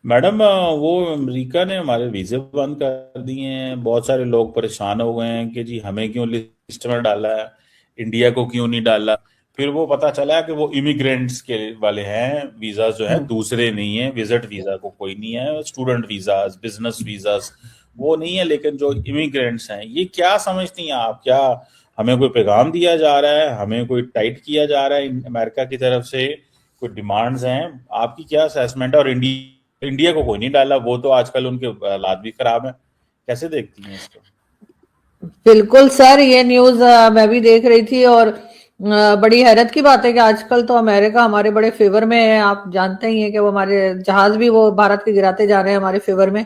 Madam वो America ने हमारे वीजे बंद कर दिए हैं। बहुत सारे लोग परेशान हो गए हैं कि जी हमें क्यों लिस्ट में डाला है, इंडिया को क्यों नहीं डाला। फिर वो पता चला कि वो इमिग्रेंट्स के वाले हैं, वीजा जो है हम्म। दूसरे नहीं है, विजिट वीजा को कोई नहीं है, स्टूडेंट वीजास, बिजनेस वीजास वो नहीं है, लेकिन जो इमिग्रेंट्स हैं ये क्या समझती हैं आप? क्या हमें कोई पैगाम दिया जा रहा है, हमें कोई टाइट किया जा रहा है अमेरिका की तरफ से? कोई डिमांड्स हैं? आपकी क्या असेसमेंट है? और इंडिया को कोई नहीं डाला, वो तो आजकल उनके हालात भी खराब हैं। कैसे देखती हैं इसको? बिल्कुल सर, ये न्यूज मैं भी देख रही थी और बड़ी हैरत की बात है कि आजकल तो अमेरिका हमारे बड़े फेवर में है। आप जानते ही हैं कि वो हमारे जहाज भी वो भारत के गिराते जा रहे हैं हमारे फेवर में।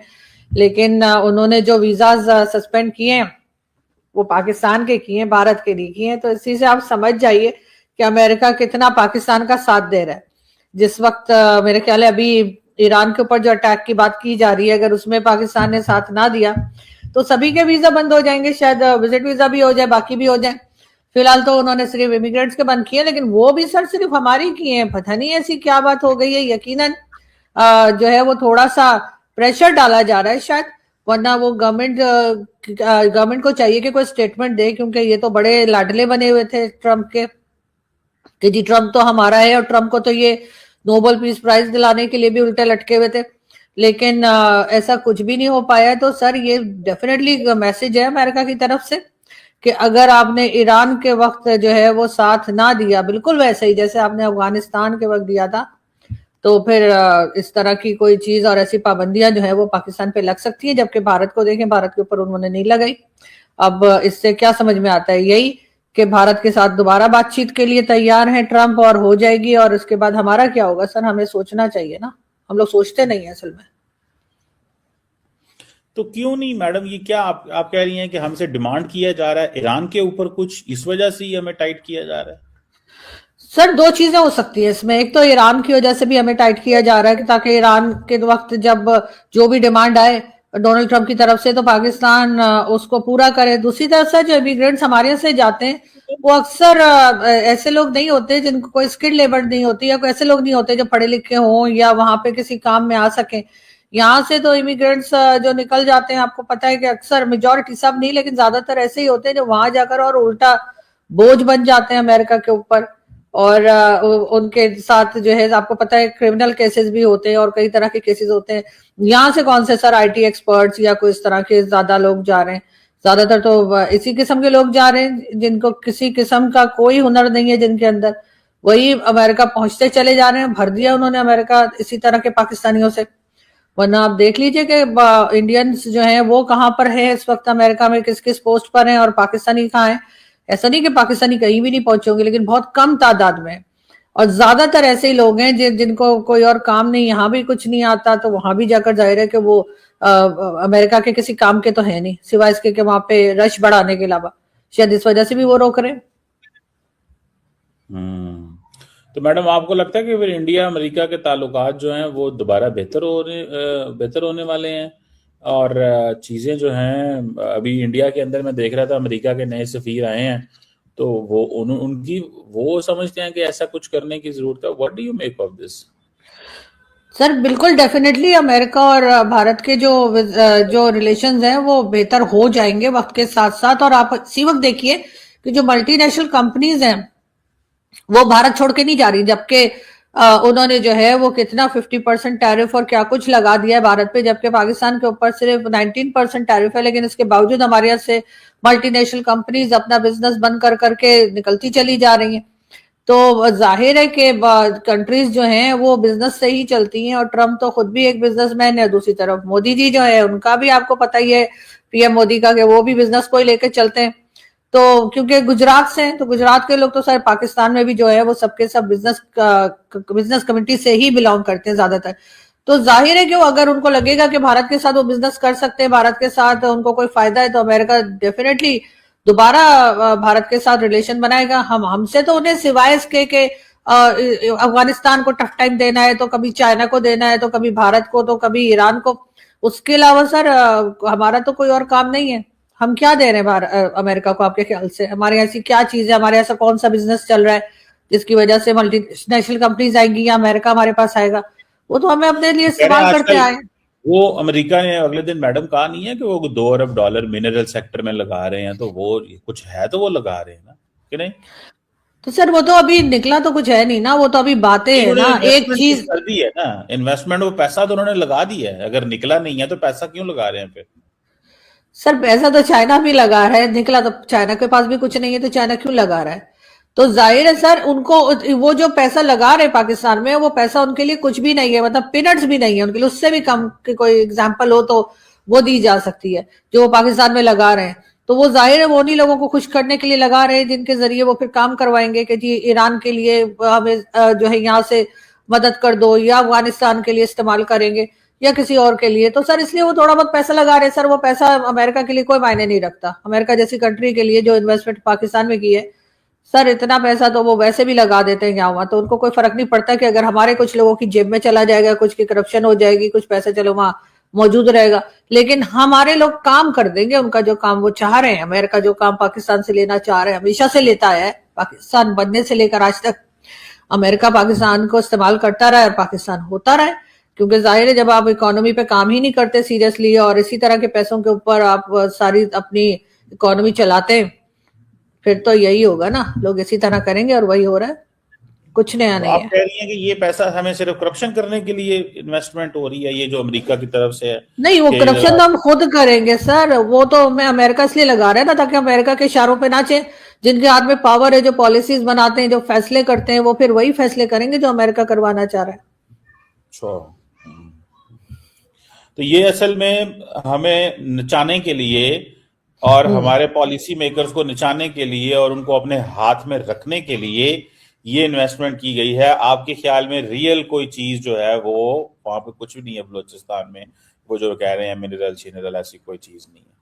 लेकिन उन्होंने जो वीजाज सस्पेंड किए हैं वो पाकिस्तान के किए हैं, भारत के नहीं किए हैं। तो इसी से आप समझ जाइए कि अमेरिका कितना पाकिस्तान का साथ दे रहा है। जिस वक्त मेरे ख्याल है अभी ईरान के ऊपर जो अटैक की बात की जा रही है, अगर उसमें पाकिस्तान ने साथ ना दिया तो सभी के वीजा बंद हो जाएंगे, शायद विजिट वीजा भी हो जाए, बाकी भी हो जाए। फिलहाल तो उन्होंने सिर्फ इमिग्रेंट्स के बंद किए, लेकिन वो भी सर सिर्फ हमारी किए हैं। पता नहीं ऐसी क्या बात हो गई है। यकीनन जो है वो थोड़ा सा प्रेशर डाला जा रहा है शायद। वरना वो गवर्नमेंट को चाहिए कि कोई स्टेटमेंट दे, क्योंकि ये तो बड़े लाडले बने हुए थे ट्रम्प के कि जी ट्रम्प तो हमारा है, और ट्रम्प को तो ये नोबेल पीस प्राइज दिलाने के लिए भी उल्टे लटके हुए थे। लेकिन ऐसा कुछ भी नहीं हो पाया। तो सर ये डेफिनेटली मैसेज है अमेरिका की तरफ से कि अगर आपने ईरान के वक्त जो है वो साथ ना दिया, बिल्कुल वैसे ही जैसे आपने अफगानिस्तान के वक्त दिया था, तो फिर इस तरह की कोई चीज और ऐसी पाबंदियां जो है वो पाकिस्तान पे लग सकती है। जबकि भारत को देखें, भारत के ऊपर उन्होंने नहीं लगाई। अब इससे क्या समझ में आता है? यही कि भारत के साथ दोबारा बातचीत के लिए तैयार है ट्रंप, और हो जाएगी। और उसके बाद हमारा क्या होगा सर, हमें सोचना चाहिए ना। हम लोग सोचते नहीं है असल में। तो क्यों नहीं मैडम, ये क्या आप कह रही हैं कि हमसे डिमांड किया जा रहा है ईरान के ऊपर कुछ, इस वजह से ही हमें टाइट किया जा रहा है? सर दो चीजें हो सकती है इसमें। एक तो ईरान की वजह से भी हमें टाइट किया जा रहा है कि ताकि ईरान के वक्त जब जो भी डिमांड आए डोनाल्ड ट्रंप की तरफ से तो पाकिस्तान उसको पूरा करे। दूसरी तरफ से जो इमिग्रेंट्स हमारे यहाँ से जाते हैं वो अक्सर ऐसे लोग नहीं होते जिनको कोई स्किल्ड लेबर नहीं होती, या कोई ऐसे लोग नहीं होते जो पढ़े लिखे हों या वहां पे किसी काम में आ सके। यहाँ से तो इमिग्रेंट्स जो निकल जाते हैं, आपको पता है कि अक्सर मेजोरिटी, सब नहीं लेकिन ज्यादातर ऐसे ही होते हैं जो वहां जाकर और उल्टा बोझ बन जाते हैं अमेरिका के ऊपर। और उनके साथ जो है आपको पता है क्रिमिनल केसेस भी होते हैं और कई तरह के केसेस होते हैं। यहाँ से कौन से सर आईटी एक्सपर्ट्स या कोई इस तरह के ज्यादा लोग जा रहे हैं? ज्यादातर तो इसी किस्म के लोग जा रहे हैं जिनको किसी किस्म का कोई हुनर नहीं है जिनके अंदर, वही अमेरिका पहुंचते चले जा रहे हैं। भर दिया उन्होंने अमेरिका इसी तरह के पाकिस्तानियों से। वरना आप देख लीजिए कि इंडियंस जो हैं वो कहाँ पर है इस वक्त अमेरिका में, किस किस पोस्ट पर हैं, और पाकिस्तानी कहाँ है। ऐसा नहीं कि पाकिस्तानी कहीं भी नहीं पहुंचे होंगे, लेकिन बहुत कम तादाद में। और ज्यादातर ऐसे ही लोग हैं जिनको कोई और काम नहीं, यहाँ भी कुछ नहीं आता, तो वहां भी जाकर जाहिर है कि वो अमेरिका के किसी काम के तो है नहीं, सिवाय इसके कि वहां पे रश बढ़ाने के अलावा। शायद इस वजह से भी वो रोक रहे हैं। हम्म। तो मैडम आपको लगता है कि फिर इंडिया अमेरिका के ताल्लुकात जो हैं वो दोबारा बेहतर होने वाले हैं? और चीज़ें जो हैं, अभी इंडिया के अंदर मैं देख रहा था अमेरिका के नए सफ़ीर आए हैं, तो वो उनकी वो समझते हैं कि ऐसा कुछ करने की ज़रूरत है। What do you make of this? Sir बिल्कुल डेफिनेटली अमेरिका और भारत के जो रिलेशंस हैं वो बेहतर हो जाएंगे वक्त के साथ साथ। और आप इसी वक्त देखिए कि जो मल्टीनेशनल कंपनीज हैं वो भारत छोड़ के नहीं जा रही, जबकि उन्होंने जो है वो कितना 50% टैरिफ और क्या कुछ लगा दिया है भारत पे, जबकि पाकिस्तान के ऊपर सिर्फ 19% टैरिफ है। लेकिन इसके बावजूद हमारे यहाँ से मल्टीनेशनल कंपनीज अपना बिजनेस बंद कर करके निकलती चली जा रही हैं। तो जाहिर है कि कंट्रीज जो हैं वो बिजनेस से ही चलती हैं, और ट्रम्प तो खुद भी एक बिजनेसमैन है। दूसरी तरफ मोदी जी जो है उनका भी आपको पता ही है, पीएम मोदी का, कि वो भी बिजनेस को ही लेकर चलते हैं। तो क्योंकि गुजरात से हैं तो गुजरात के लोग तो सर पाकिस्तान में भी जो है वो सबके सब बिजनेस कम्युनिटी से ही बिलोंग करते हैं ज्यादातर। तो जाहिर है कि वो अगर उनको लगेगा कि भारत के साथ वो बिजनेस कर सकते हैं, भारत के साथ उनको कोई फायदा है, तो अमेरिका डेफिनेटली दोबारा भारत के साथ रिलेशन बनाएगा। हम हमसे तो उन्हें सिवाय इसके के अफगानिस्तान को टफ टाइम देना है, तो कभी चाइना को देना है, तो कभी भारत को, तो कभी ईरान को। उसके अलावा सर हमारा तो कोई और काम नहीं है। हम क्या दे रहे हैं अमेरिका को? आपके ख्याल से हमारे ऐसी क्या चीज है, हमारे ऐसा कौन सा बिजनेस चल रहा है जिसकी वजह से मल्टीनेशनल कंपनीज आएंगी या अमेरिका हमारे पास आएगा? वो तो हमें अपने लिए कह रहे हैं इस्तेमाल करते आजकल आए। वो अमेरिका ने अगले दिन मैडम कहा नहीं है कि वो $2 अरब मिनरल सेक्टर में लगा रहे हैं, तो वो कुछ है तो वो लगा रहे हैं ना, कि नहीं? तो सर वो तो अभी निकला तो कुछ है नहीं ना, वो तो अभी बातें नहीं, है उन्होंने ना, एक इन्वेस्टमेंट चीज। कर दी है ना, इन्वेस्टमेंट वो पैसा तो उन्होंने लगा दिया है, अगर निकला नहीं है तो पैसा क्यों लगा रहे हैं फिर? सर पैसा तो चाइना भी लगा रहा है, निकला तो चाइना के पास भी कुछ नहीं है, तो चाइना क्यों लगा रहा है? तो जाहिर है सर, उनको वो जो पैसा लगा रहे हैं पाकिस्तान में, वो पैसा उनके लिए कुछ भी नहीं है, मतलब पीनट्स भी नहीं है उनके लिए, उससे भी कम की कोई एग्जाम्पल हो तो वो दी जा सकती है, जो वो पाकिस्तान में लगा रहे हैं। तो वो जाहिर है वो उन्हीं लोगों को खुश करने के लिए लगा रहे हैं, जिनके जरिए वो फिर काम करवाएंगे कि जी ईरान के लिए हमें जो है यहाँ से मदद कर दो, या अफगानिस्तान के लिए इस्तेमाल करेंगे, या किसी और के लिए। तो सर इसलिए वो थोड़ा बहुत पैसा लगा रहे हैं सर, वो पैसा अमेरिका के लिए कोई मायने नहीं रखता, अमेरिका जैसी कंट्री के लिए जो इन्वेस्टमेंट पाकिस्तान में की है सर, इतना पैसा तो वो वैसे भी लगा देते हैं यहाँ वहां, तो उनको कोई फर्क नहीं पड़ता कि अगर हमारे कुछ लोगों की जेब में चला जाएगा, कुछ की करप्शन हो जाएगी, कुछ पैसा चलो वहां मौजूद रहेगा, लेकिन हमारे लोग काम कर देंगे उनका जो काम वो चाह रहे हैं। अमेरिका जो काम पाकिस्तान से लेना चाह रहे हैं, हमेशा से लेता है, पाकिस्तान बनने से लेकर आज तक अमेरिका पाकिस्तान को इस्तेमाल करता रहा है और पाकिस्तान होता रहा है। क्योंकि जाहिर है जब आप इकोनॉमी पे काम ही नहीं करते सीरियसली, और इसी तरह के पैसों के ऊपर आप सारी अपनी इकोनॉमी चलाते हैं, फिर तो यही होगा ना, लोग इसी तरह करेंगे, और वही हो रहा है, कुछ नया तो नहीं आप है। कह रही हैं कि ये पैसा हमें सिर्फ करप्शन करने के लिए इन्वेस्टमेंट हो रही है, ये जो अमेरिका की तरफ से है नहीं, वो कि करप्शन तो हम खुद करेंगे सर, वो तो मैं अमेरिका इसलिए लगा रहा है ना ताकि अमेरिका के इशारों पे नाचे, जिनके हाथ में पावर है, जो पॉलिसीज बनाते हैं, जो फैसले करते हैं, वो फिर वही फैसले करेंगे जो अमेरिका करवाना चाह रहा है। अच्छा, तो ये असल में हमें नचाने के लिए और हम्म। हमारे पॉलिसी मेकर्स को नचाने के लिए और उनको अपने हाथ में रखने के लिए ये इन्वेस्टमेंट की गई है। आपके ख्याल में रियल कोई चीज जो है वो वहां पे कुछ भी नहीं है बलूचिस्तान में, वो जो कह रहे हैं मिनरल शिनरल ऐसी कोई चीज नहीं है?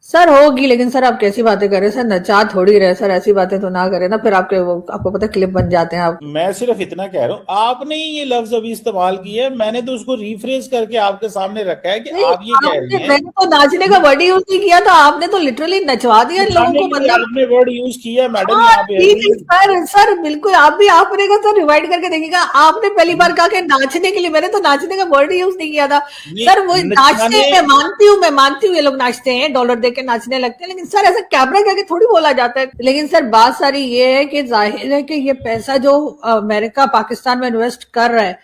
सर होगी, लेकिन सर आप कैसी बातें कर रहे हैं सर, नचा थोड़ी रहे सर, ऐसी बातें तो ना करें ना, फिर आपके वो आपको पता क्लिप बन जाते हैं आप। मैं सिर्फ इतना कह रहा हूं, आपने ही ये लफ्ज अभी इस्तेमाल किया है, मैंने तो उसको रिफ्रेज करके आपके सामने रखा है कि नहीं, आप ये कह आपने रही हैं। मैंने तो नाचने का वर्ड यूज नहीं किया था, आपने तो लिटरली नचवा दिया इन लोगों नचाने को, के लिए मतलब। आपने वर्ड यूज किया है मैडम हाँ यहाँ पे ठीक है अभी। सर, सर बिल्कुल आप भी, आपने का सर रिवाइंड करके देखिएगा, आपने पहली बार कहा कि नाचने के लिए, मैंने तो नाचने का वर्ड ही यूज नहीं किया था। ये सर वो नाचते नचाने, हैं, मैं मानती हूँ ये लोग नाचते हैं, डॉलर दे के नाचने लगते हैं, लेकिन सर ऐसा कैमरा करके थोड़ी बोला जाता है। लेकिन सर बात सारी ये है कि जाहिर है कि ये पैसा जो अमेरिका पाकिस्तान में इन्वेस्ट कर रहा है,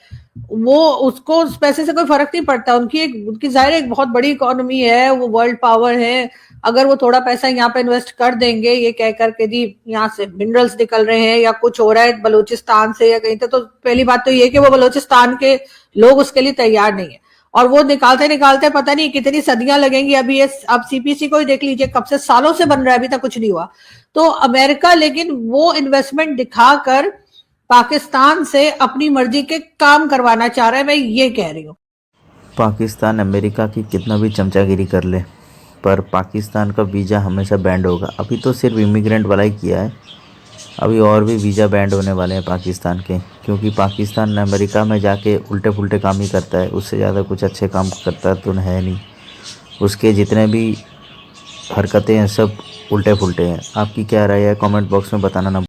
वो उसको उस पैसे से कोई फर्क नहीं पड़ता, उनकी जाहिर एक बहुत बड़ी इकोनॉमी है, वो वर्ल्ड पावर है। अगर वो थोड़ा पैसा यहाँ पे इन्वेस्ट कर देंगे, ये कह करके जी यहाँ से मिनरल्स निकल रहे हैं या कुछ हो रहा है बलूचिस्तान से या कहीं तो पहली बात तो ये कि वो बलूचिस्तान के लोग उसके लिए तैयार नहीं है, और वो निकालते निकालते पता नहीं कितनी सदियां लगेंगी। अभी ये अब सीपीसी को ही देख लीजिए, कब से सालों से बन रहा है, अभी तक कुछ नहीं हुआ। तो अमेरिका लेकिन वो इन्वेस्टमेंट दिखाकर पाकिस्तान से अपनी मर्जी के काम करवाना चाह रहा है, मैं ये कह रही हूँ। पाकिस्तान अमेरिका की कितना भी चमचागिरी कर ले, पर पाकिस्तान का वीज़ा हमेशा बैंड होगा। अभी तो सिर्फ इमिग्रेंट वाला ही किया है, अभी और भी वीज़ा बैंड होने वाले हैं पाकिस्तान के, क्योंकि पाकिस्तान अमेरिका में जाके उल्टे पुल्टे काम ही करता है, उससे ज़्यादा कुछ अच्छे काम करता तो है नहीं। उसके जितने भी हरकतें हैं सब उल्टे पुल्टे हैं। आपकी क्या राय है कमेंट बॉक्स में बताना ना